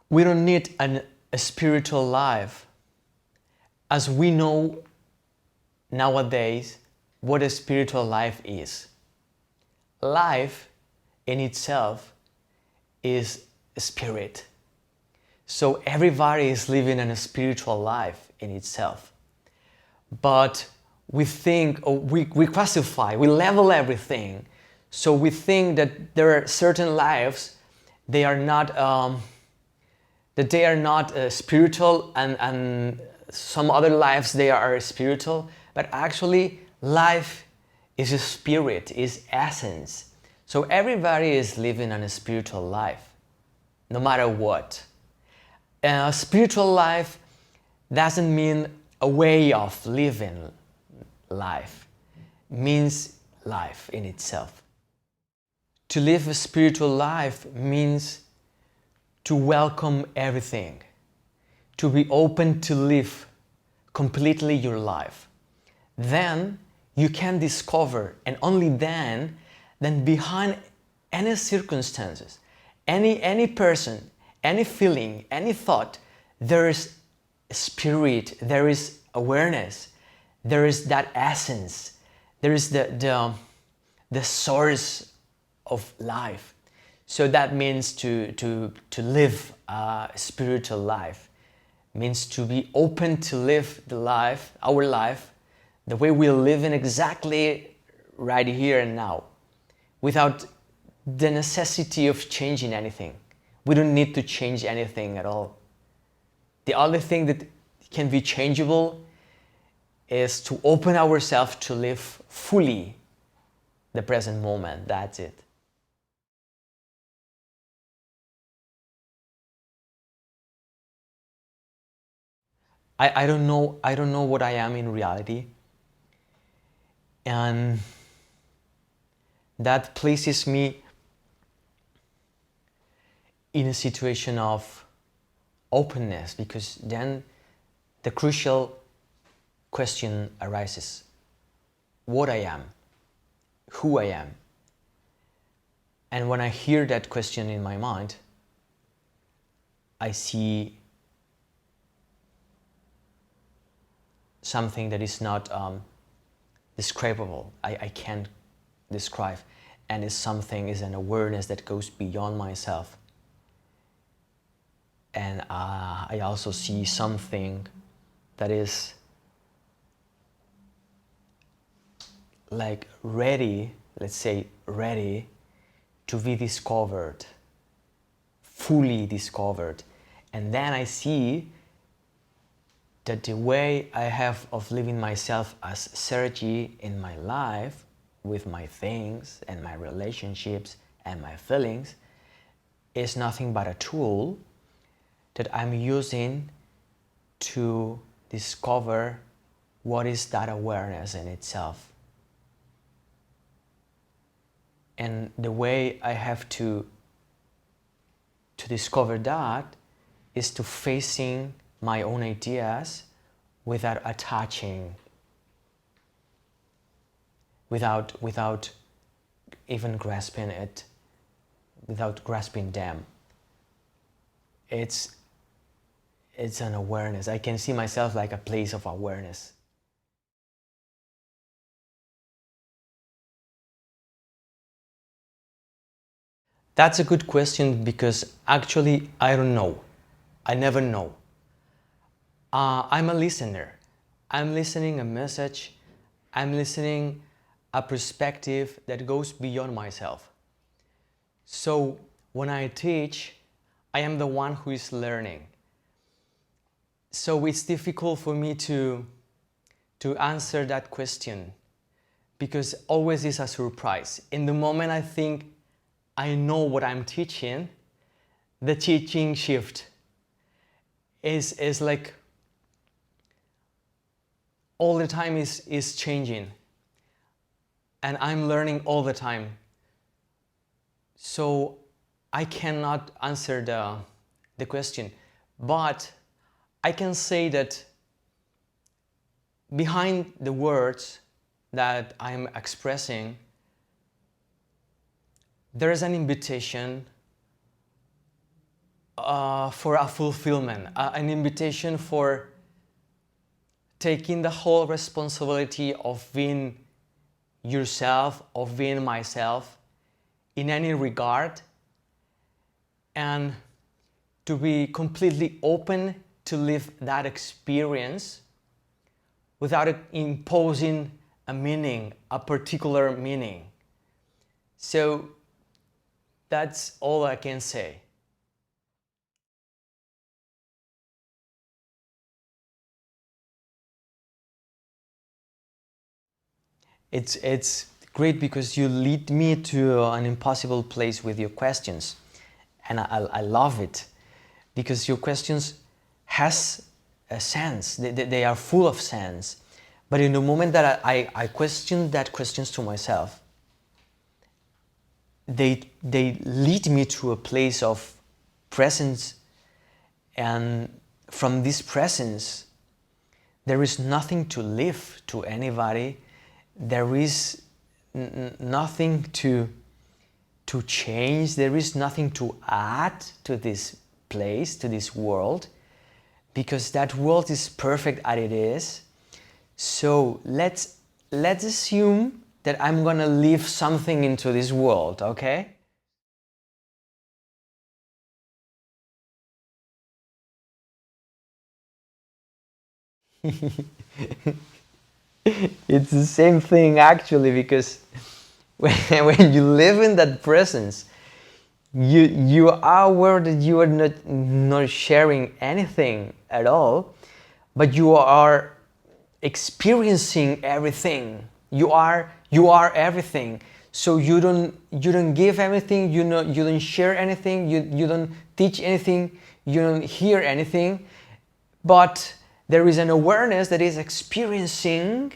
We don't need a spiritual life, as we know nowadays what a spiritual life is. Life in itself is a spirit. So everybody is living in a spiritual life in itself. But we think, or we classify, we level everything. So we think that there are certain lives, they are not spiritual, and some other lives they are spiritual, but actually life is a spirit, is essence. So everybody is living a spiritual life, no matter what. A spiritual life doesn't mean a way of living life, it means life in itself. To live a spiritual life means to welcome everything, to be open to live completely your life. Then you can discover, and only then behind any circumstances, any person, any feeling, any thought, there is spirit, there is awareness, there is that essence, there is the source of life. So that means to live a spiritual life, means to be open to live our life, the way we're living exactly right here and now, without the necessity of changing anything. We don't need to change anything at all. The only thing that can be changeable is to open ourselves to live fully the present moment. That's it. I don't know what I am in reality, and that places me in a situation of openness, because then the crucial question arises: what I am, who I am. And when I hear that question in my mind, I see something that is not describable. I can't describe, and is an awareness that goes beyond myself. And I also see something that is like ready, let's say ready to be discovered, fully discovered. And then I see that the way I have of living myself as Sergi in my life, with my things and my relationships and my feelings, is nothing but a tool that I'm using to discover what is that awareness in itself. And the way I have to discover that is to facing my own ideas without attaching, without even grasping it, without grasping them. It's an awareness. I can see myself like a place of awareness. That's a good question, because actually I don't know. I never know. I'm a listener. I'm listening a message. I'm listening a perspective that goes beyond myself. So when I teach, I am the one who is learning. So it's difficult for me to answer that question, because always is a surprise. In the moment I think I know what I'm teaching, the teaching shift is like all the time is changing, and I'm learning all the time. So I cannot answer the question, but I can say that behind the words that I'm expressing, there is an invitation for a fulfillment, an invitation for taking the whole responsibility of being yourself, of being myself in any regard, and to be completely open to live that experience without imposing a meaning, a particular meaning. So that's all I can say. It's great because you lead me to an impossible place with your questions, and I love it because your questions has a sense. They are full of sense. But in the moment that I question that questions to myself, they lead me to a place of presence, and from this presence there is nothing to live to anybody. There is nothing to change. There is nothing to add to this place, to this world, because that world is perfect as it is. So let's assume that I'm gonna leave something into this world, okay? It's the same thing actually, because when you live in that presence, you are aware that you are not sharing anything at all, but you are experiencing everything. You are everything. So you don't give anything. You don't share anything. You don't teach anything. You don't hear anything. But there is an awareness that is experiencing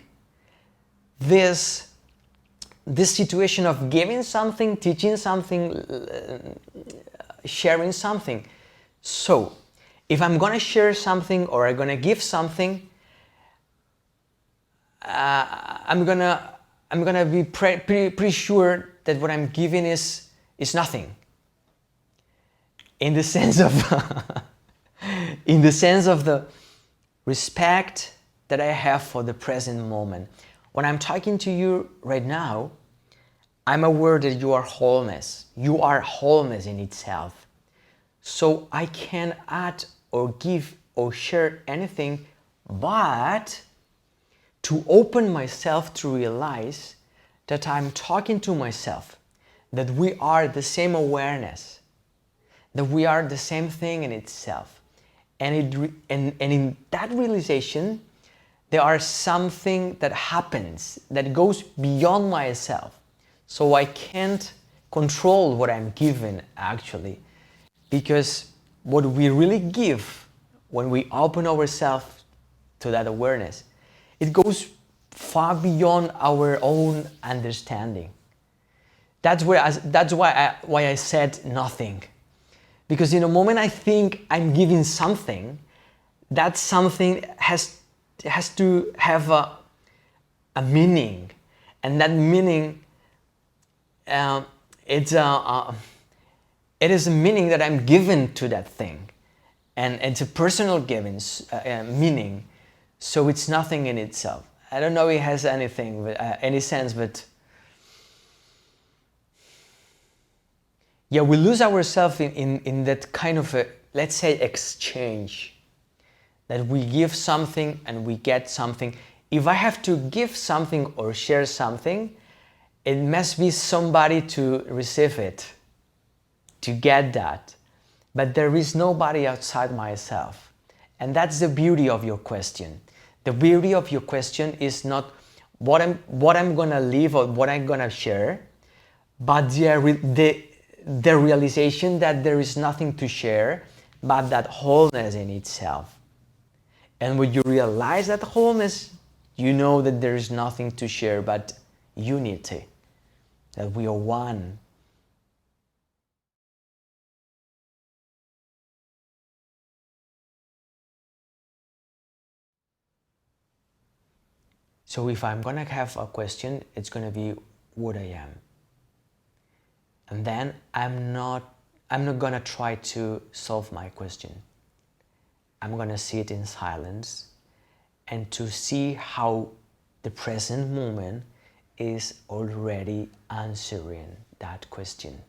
this situation of giving something, teaching something, sharing something. So if I'm gonna share something or I'm gonna give something, I'm gonna be pretty sure that what I'm giving is nothing. In the sense of in the sense of the respect that I have for the present moment. When I'm talking to you right now, I'm aware that you are wholeness. You are wholeness in itself. So I can add or give or share anything, but to open myself to realize that I'm talking to myself, that we are the same awareness, that we are the same thing in itself. And in that realization, there are something that happens that goes beyond myself. So I can't control what I'm given actually, because what we really give when we open ourselves to that awareness, it goes far beyond our own understanding. That's why I said nothing. Because in a moment I think I'm giving something, that something has to have a meaning, and that meaning it is a meaning that I'm given to that thing, and it's a personal given meaning, so it's nothing in itself. I don't know if it has anything, but, any sense, but yeah, we lose ourselves in that kind of a, let's say, exchange, that we give something and we get something. If I have to give something or share something, it must be somebody to receive it, to get that. But there is nobody outside myself. And that's the beauty of your question. The beauty of your question is not what I'm gonna leave or what I'm gonna share, but the realization that there is nothing to share but that wholeness in itself. And when you realize that wholeness, you know that there is nothing to share but unity, that we are one. So if I'm gonna have a question, it's gonna be what I am. And then I'm not I'm not gonna try to solve my question. I'm gonna sit in silence and to see how the present moment is already answering that question.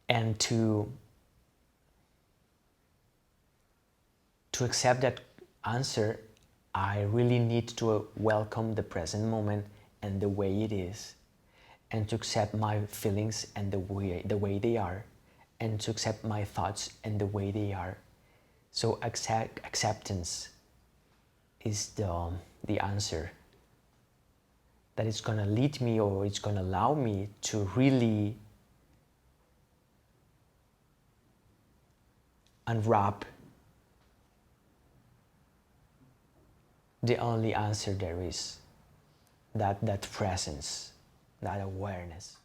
And to accept that answer, I really need to welcome the present moment and the way it is, and to accept my feelings and the way they are, and to accept my thoughts and the way they are. So acceptance is the answer that is going to lead me, or it's going to allow me to really unwrap the only answer there is, that presence, that awareness.